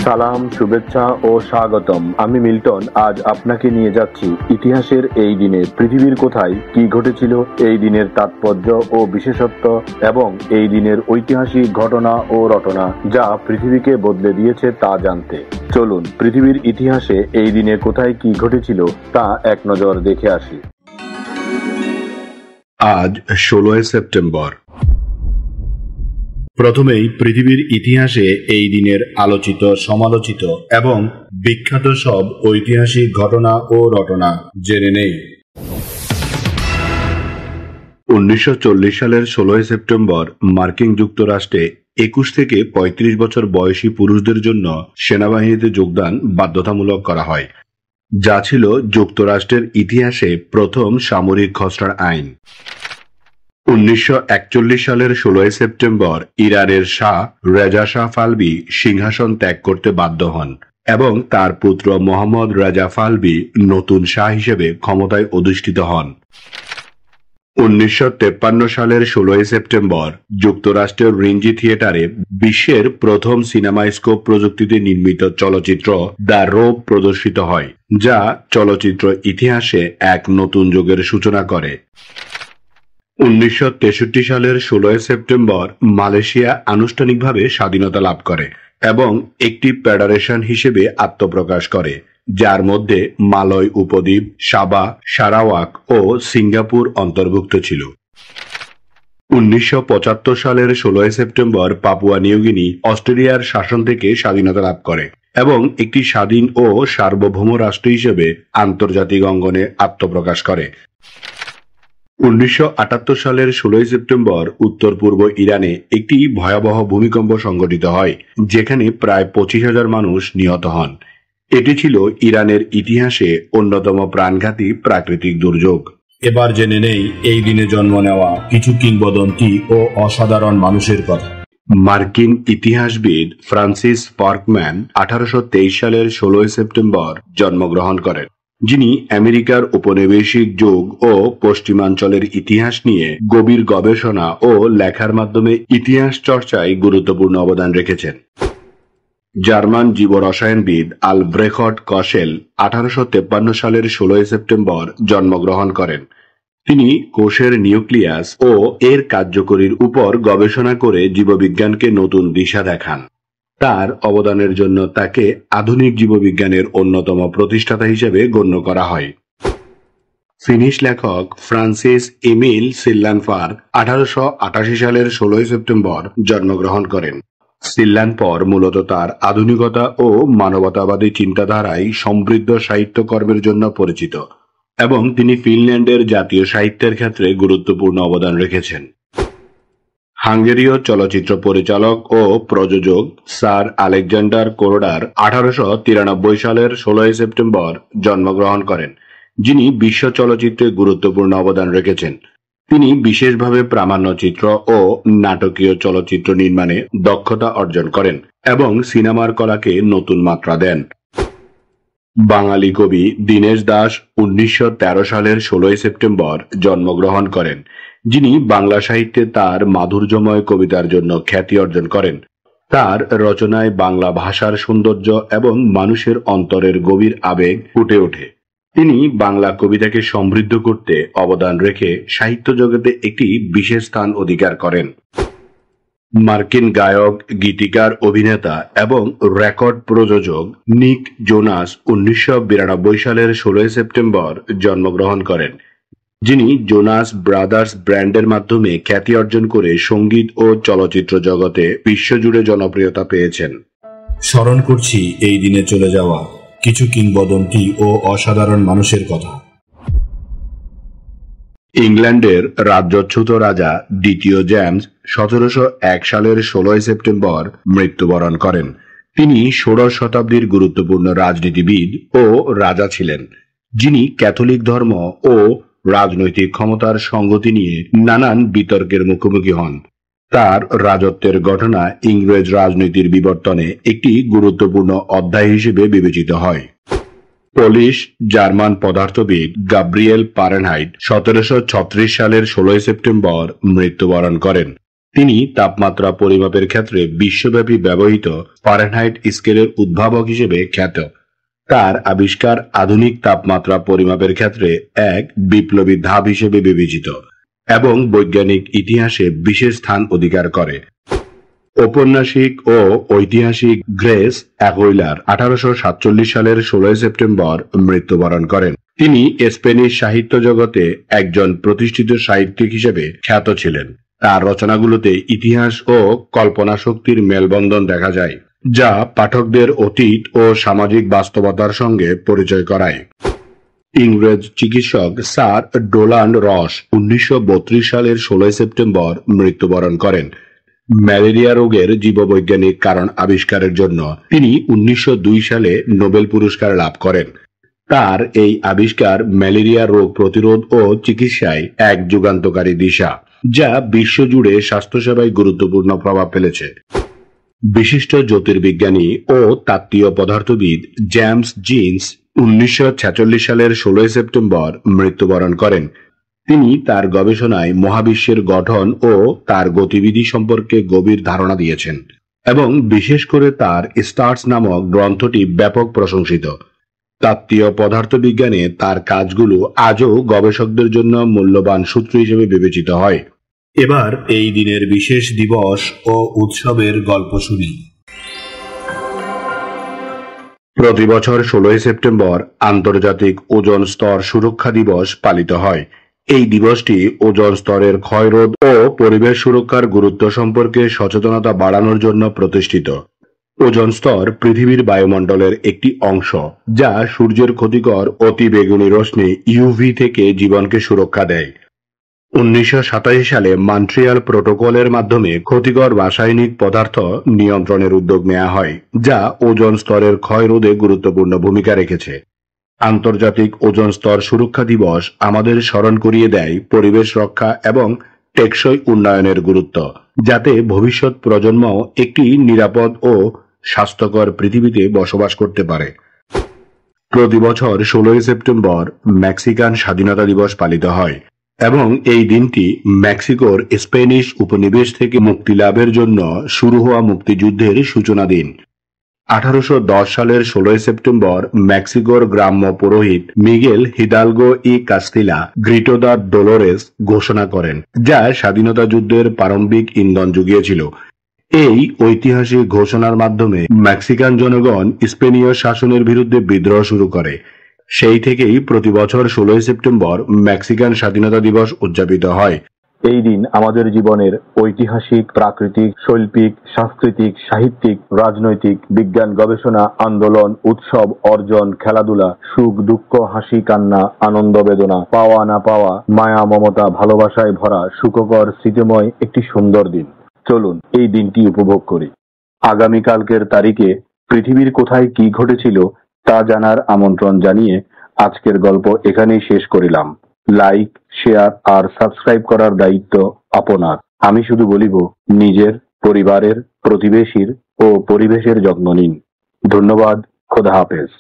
সালাম, শুভেচ্ছা ও স্বাগতম। আমি মিল্টন। আজ আপনাকে নিয়ে যাচ্ছি ইতিহাসের এই দিনে পৃথিবীর কোথায় কি ঘটেছিল, এই দিনের তাৎপর্য ও বিশেষত্ব এবং এই দিনের ঐতিহাসিক ঘটনা ও রটনা যা পৃথিবীকে বদলে দিয়েছে তা জানতে। চলুন পৃথিবীর ইতিহাসে এই দিনে কোথায় কি ঘটেছিল তা এক নজর দেখে আসি। আজ 16 সেপ্টেম্বর। প্রথমেই পৃথিবীর ইতিহাসে এই দিনের আলোচিত, সমালোচিত এবং বিখ্যাত সব ঐতিহাসিক ঘটনা ও রটনা জেনে নেই। 1940 সালের 16 সেপ্টেম্বর মার্কিন যুক্তরাষ্ট্রে 21 থেকে 35 বছর বয়সী পুরুষদের জন্য সেনাবাহিনীতে যোগদান বাধ্যতামূলক করা হয়, যা ছিল যুক্তরাষ্ট্রের ইতিহাসে প্রথম সামরিক খসড়া আইন। 1941 সালের 16 সেপ্টেম্বর ইরানের শাহ রেজা শাহ পাহলভি সিংহাসন ত্যাগ করতে বাধ্য হন এবং তার পুত্র মোহাম্মদ রেজা পাহলভি নতুন শাহ হিসেবে ক্ষমতায় অধিষ্ঠিত হন। 1953 সালের 16 সেপ্টেম্বর যুক্তরাষ্ট্রের রিঞ্জি থিয়েটারে বিশ্বের প্রথম সিনেমাস্কোপ প্রযুক্তিতে নির্মিত চলচ্চিত্র দ্য রোপ প্রদর্শিত হয়, যা চলচ্চিত্র ইতিহাসে এক নতুন যুগের সূচনা করে। 1963 সালের 16 সেপ্টেম্বর মালয়েশিয়া আনুষ্ঠানিকভাবে স্বাধীনতা লাভ করে এবং একটি ফেডারেশন হিসেবে আত্মপ্রকাশ করে, যার মধ্যে মালয় উপদ্বীপ, সাবা, সারাওয়াক ও সিঙ্গাপুর অন্তর্ভুক্ত ছিল। 1975 সালের 16 সেপ্টেম্বর পাপুয়া নিউগিনি অস্ট্রেলিয়ার শাসন থেকে স্বাধীনতা লাভ করে এবং একটি স্বাধীন ও সার্বভৌম রাষ্ট্র হিসেবে আন্তর্জাতিক অঙ্গনে আত্মপ্রকাশ করে। 1978 সালের 16 সেপ্টেম্বর উত্তর পূর্ব ইরানে একটি ভয়াবহ ভূমিকম্প সংঘটিত হয়, যেখানে প্রায় 25,000 মানুষ নিহত হন। এটি ছিল ইরানের ইতিহাসে অন্যতম প্রাণঘাতী প্রাকৃতিক দুর্যোগ। এবার জেনে নেই এই দিনে জন্ম নেওয়া কিছু কিংবদন্তি ও অসাধারণ মানুষের কথা। মার্কিন ইতিহাসবিদ ফ্রান্সিস পার্কম্যান 1823 সালের 16 সেপ্টেম্বর জন্মগ্রহণ করেন, যিনি আমেরিকার উপনিবেশিক যুগ ও পশ্চিমাঞ্চলের ইতিহাস নিয়ে গভীর গবেষণা ও লেখার মাধ্যমে ইতিহাস চর্চায় গুরুত্বপূর্ণ অবদান রেখেছেন। জার্মান জীবরসায়নবিদ আলব্রেখট কশেল 1853 সালের 16 সেপ্টেম্বর জন্মগ্রহণ করেন। তিনি কোষের নিউক্লিয়াস ও এর কার্যকরীর উপর গবেষণা করে জীববিজ্ঞানকে নতুন দিশা দেখান। তার অবদানের জন্য তাকে আধুনিক জীববিজ্ঞানের অন্যতম প্রতিষ্ঠাতা হিসেবে গণ্য করা হয়। ফিনিশ লেখক ফ্রান্সিস এমিল সিল্লানফার 1888 সালের 16 সেপ্টেম্বর জন্মগ্রহণ করেন। সিল্লানফার মূলত তার আধুনিকতা ও মানবতাবাদী চিন্তাধারায় সমৃদ্ধ সাহিত্যকর্মের জন্য পরিচিত এবং তিনি ফিনল্যান্ডের জাতীয় সাহিত্যের ক্ষেত্রে গুরুত্বপূর্ণ অবদান রেখেছেন। হাঙ্গেরীয় চলচ্চিত্র পরিচালক ও প্রযোজক স্যার আলেকজান্ডার কোরোডার 1893 সালের 16 সেপ্টেম্বর জন্মগ্রহণ করেন, যিনি বিশ্ব চলচ্চিত্রে গুরুত্বপূর্ণ অবদান রেখেছেন। তিনি বিশেষভাবে প্রামাণ্যচিত্র ও নাটকীয় চলচ্চিত্র নির্মাণে দক্ষতা অর্জন করেন এবং সিনেমার কলাকে নতুন মাত্রা দেন। বাঙালি কবি দীনেশ দাস 1913 সালের 16 সেপ্টেম্বর জন্মগ্রহণ করেন, যিনি বাংলা সাহিত্যে তার মাধুর্যময় কবিতার জন্য খ্যাতি অর্জন করেন। তার রচনায় বাংলা ভাষার সৌন্দর্য এবং মানুষের অন্তরের গভীর আবেগ ফুটে ওঠে। তিনি বাংলা কবিতাকে সমৃদ্ধ করতে অবদান রেখে সাহিত্য জগতে একটি বিশেষ স্থান অধিকার করেন। মার্কিন গায়ক, গীতিকার, অভিনেতা এবং রেকর্ড প্রযোজক নিক জোনাস 1992 সালের 16 সেপ্টেম্বর জন্মগ্রহণ করেন, যিনি জোনাস ব্রাদার্স ব্র্যান্ডের মাধ্যমে খ্যাতি অর্জন করে সঙ্গীত ও চলচ্চিত্র জগতে বিশ্বজুড়ে জনপ্রিয়তা পেয়েছেন। স্মরণ করছি এই দিনে চলে যাওয়া কিছু কিংবদন্তি ও অসাধারণ মানুষের কথা। ইংল্যান্ডের রাজ্যচ্যুত রাজা দ্বিতীয় জেমস 1701 সালের 16 সেপ্টেম্বর মৃত্যুবরণ করেন। তিনি ষোড়শ শতাব্দীর গুরুত্বপূর্ণ রাজনীতিবিদ ও রাজা ছিলেন, যিনি ক্যাথলিক ধর্ম ও রাজনৈতিক ক্ষমতার সংগতি নিয়ে নানান বিতর্কের মুখোমুখি হন। তার রাজত্বের ঘটনা ইংরেজ রাজনীতির বিবর্তনে একটি গুরুত্বপূর্ণ অধ্যায় হিসেবে বিবেচিত হয়। পোলিশ জার্মান পদার্থবিদ গাব্রিয়েল ফারেনহাইট 1736 সালের 16 সেপ্টেম্বর মৃত্যুবরণ করেন। তিনি তাপমাত্রা পরিমাপের ক্ষেত্রে বিশ্বব্যাপী ব্যবহৃত ফারেনহাইট স্কেলের উদ্ভাবক হিসেবে খ্যাত। তার আবিষ্কার আধুনিক তাপমাত্রা পরিমাপের ক্ষেত্রে এক বিপ্লবী ধাপ হিসেবে বিবেচিত এবং বৈজ্ঞানিক ইতিহাসে বিশেষ স্থান অধিকার করে। ঔপন্যাসিক ও ঐতিহাসিক গ্রেস অ্যাকুইলার 1847 সালের 16 সেপ্টেম্বর মৃত্যুবরণ করেন। তিনি স্প্যানিশ সাহিত্য জগতে একজন প্রতিষ্ঠিত সাহিত্যিক হিসেবে খ্যাত ছিলেন। তার রচনাগুলোতে ইতিহাস ও কল্পনা শক্তির মেলবন্ধন দেখা যায়, যা পাঠকদের অতীত ও সামাজিক বাস্তবতার সঙ্গে পরিচয় করায়। ইংরেজ চিকিৎসক স্যার ডোনাল্ড রস 1932 সালের 16 সেপ্টেম্বর মৃত্যুবরণ করেন। ম্যালেরিয়া রোগের জীববৈজ্ঞানিক কারণ আবিষ্কারের জন্য তিনি 1902 সালে নোবেল পুরস্কার লাভ করেন। তার এই আবিষ্কার ম্যালেরিয়া রোগ প্রতিরোধ ও চিকিৎসায় এক যুগান্তকারী দিশা, যা বিশ্বজুড়ে স্বাস্থ্যসেবায় গুরুত্বপূর্ণ প্রভাব ফেলেছে। বিশিষ্ট জ্যোতির্বিজ্ঞানী ও তাত্ত্বীয় পদার্থবিদ জেমস জিন্স 1946 সালের 16 সেপ্টেম্বর মৃত্যুবরণ করেন। তিনি তার গবেষণায় মহাবিশ্বের গঠন ও তার গতিবিধি সম্পর্কে গভীর ধারণা দিয়েছেন এবং বিশেষ করে তার স্টার্স নামক গ্রন্থটি ব্যাপক প্রশংসিত। তাত্ত্বীয় পদার্থবিজ্ঞানে তার কাজগুলো আজও গবেষকদের জন্য মূল্যবান সূত্র হিসেবে বিবেচিত হয়। এবার এই দিনের বিশেষ দিবস ও উৎসবের গল্প শুনি। প্রতি বছর 16 সেপ্টেম্বর আন্তর্জাতিক ওজোন স্তর সুরক্ষা দিবস পালিত হয়। এই দিবসটি ওজোন স্তরের ক্ষয়রোধ ও পরিবেশ সুরক্ষার গুরুত্ব সম্পর্কে সচেতনতা বাড়ানোর জন্য প্রতিষ্ঠিত। ওজোন স্তর পৃথিবীর বায়ুমণ্ডলের একটি অংশ, যা সূর্যের ক্ষতিকর অতিবেগুনি রশ্মি ইউভি থেকে জীবনকে সুরক্ষা দেয়। 1987 সালে মন্ট্রিয়াল প্রোটোকলের মাধ্যমে ক্ষতিকর রাসায়নিক পদার্থ নিয়ন্ত্রণের উদ্যোগ নেওয়া হয়, যা ওজোন স্তরের ক্ষয় রোধে গুরুত্বপূর্ণ ভূমিকা রেখেছে। আন্তর্জাতিক ওজোন স্তর সুরক্ষা দিবস আমাদের স্মরণ করিয়ে দেয় পরিবেশ রক্ষা এবং টেকসই উন্নয়নের গুরুত্ব, যাতে ভবিষ্যৎ প্রজন্ম একটি নিরাপদ ও স্বাস্থ্যকর পৃথিবীতে বসবাস করতে পারে। প্রতি বছর 16 সেপ্টেম্বর মেক্সিকান স্বাধীনতা দিবস পালিত হয় এবং এই দিনটি মেক্সিকোর স্প্যানিশ উপনিবেশ থেকে মুক্তি লাভের জন্য শুরু হওয়া মুক্তিযুদ্ধের সূচনা দিন। 1810 সালের 16 সেপ্টেম্বর মেক্সিকোর গ্রাম্য পুরোহিত মিগেল হিদালগো ই কাস্তিলা গ্রিটো দা ডোলোরেস ঘোষণা করেন, যা স্বাধীনতা যুদ্ধের প্রারম্ভিক ইন্ধন জুগিয়েছিল। এই ঐতিহাসিক ঘোষণার মাধ্যমে মেক্সিকান জনগণ স্পেনীয় শাসনের বিরুদ্ধে বিদ্রোহ শুরু করে। সেই থেকেই প্রতি বছর 16 সেপ্টেম্বর মেক্সিকান স্বাধীনতা দিবস উদযাপিত হয়। এই দিন আমাদের জীবনের ঐতিহাসিক, প্রাকৃতিক, শৈল্পিক, সাংস্কৃতিক, সাহিত্যিক, রাজনৈতিক, বিজ্ঞান গবেষণা, আন্দোলন, উৎসব, অর্জন, খেলাধুলা, সুখ দুঃখ, হাসি কান্না, আনন্দ বেদনা, পাওয়া না পাওয়া, মায়া মমতা, ভালোবাসায় ভরা সুখকর স্মৃতিময় একটি সুন্দর দিন। চলুন এই দিনটি উপভোগ করি। আগামীকালকের তারিখে পৃথিবীর কোথায় কি ঘটেছিল তা জানার আমন্ত্রণ জানিয়ে আজকের গল্প এখানেই শেষ করিলাম। লাইক, শেয়ার আর সাবস্ক্রাইব করার দায়িত্ব আপনার। আমি শুধু বলিব, নিজের, পরিবারের, প্রতিবেশীর ও পরিবেশের যত্ন নিন। ধন্যবাদ। খোদা হাফেজ।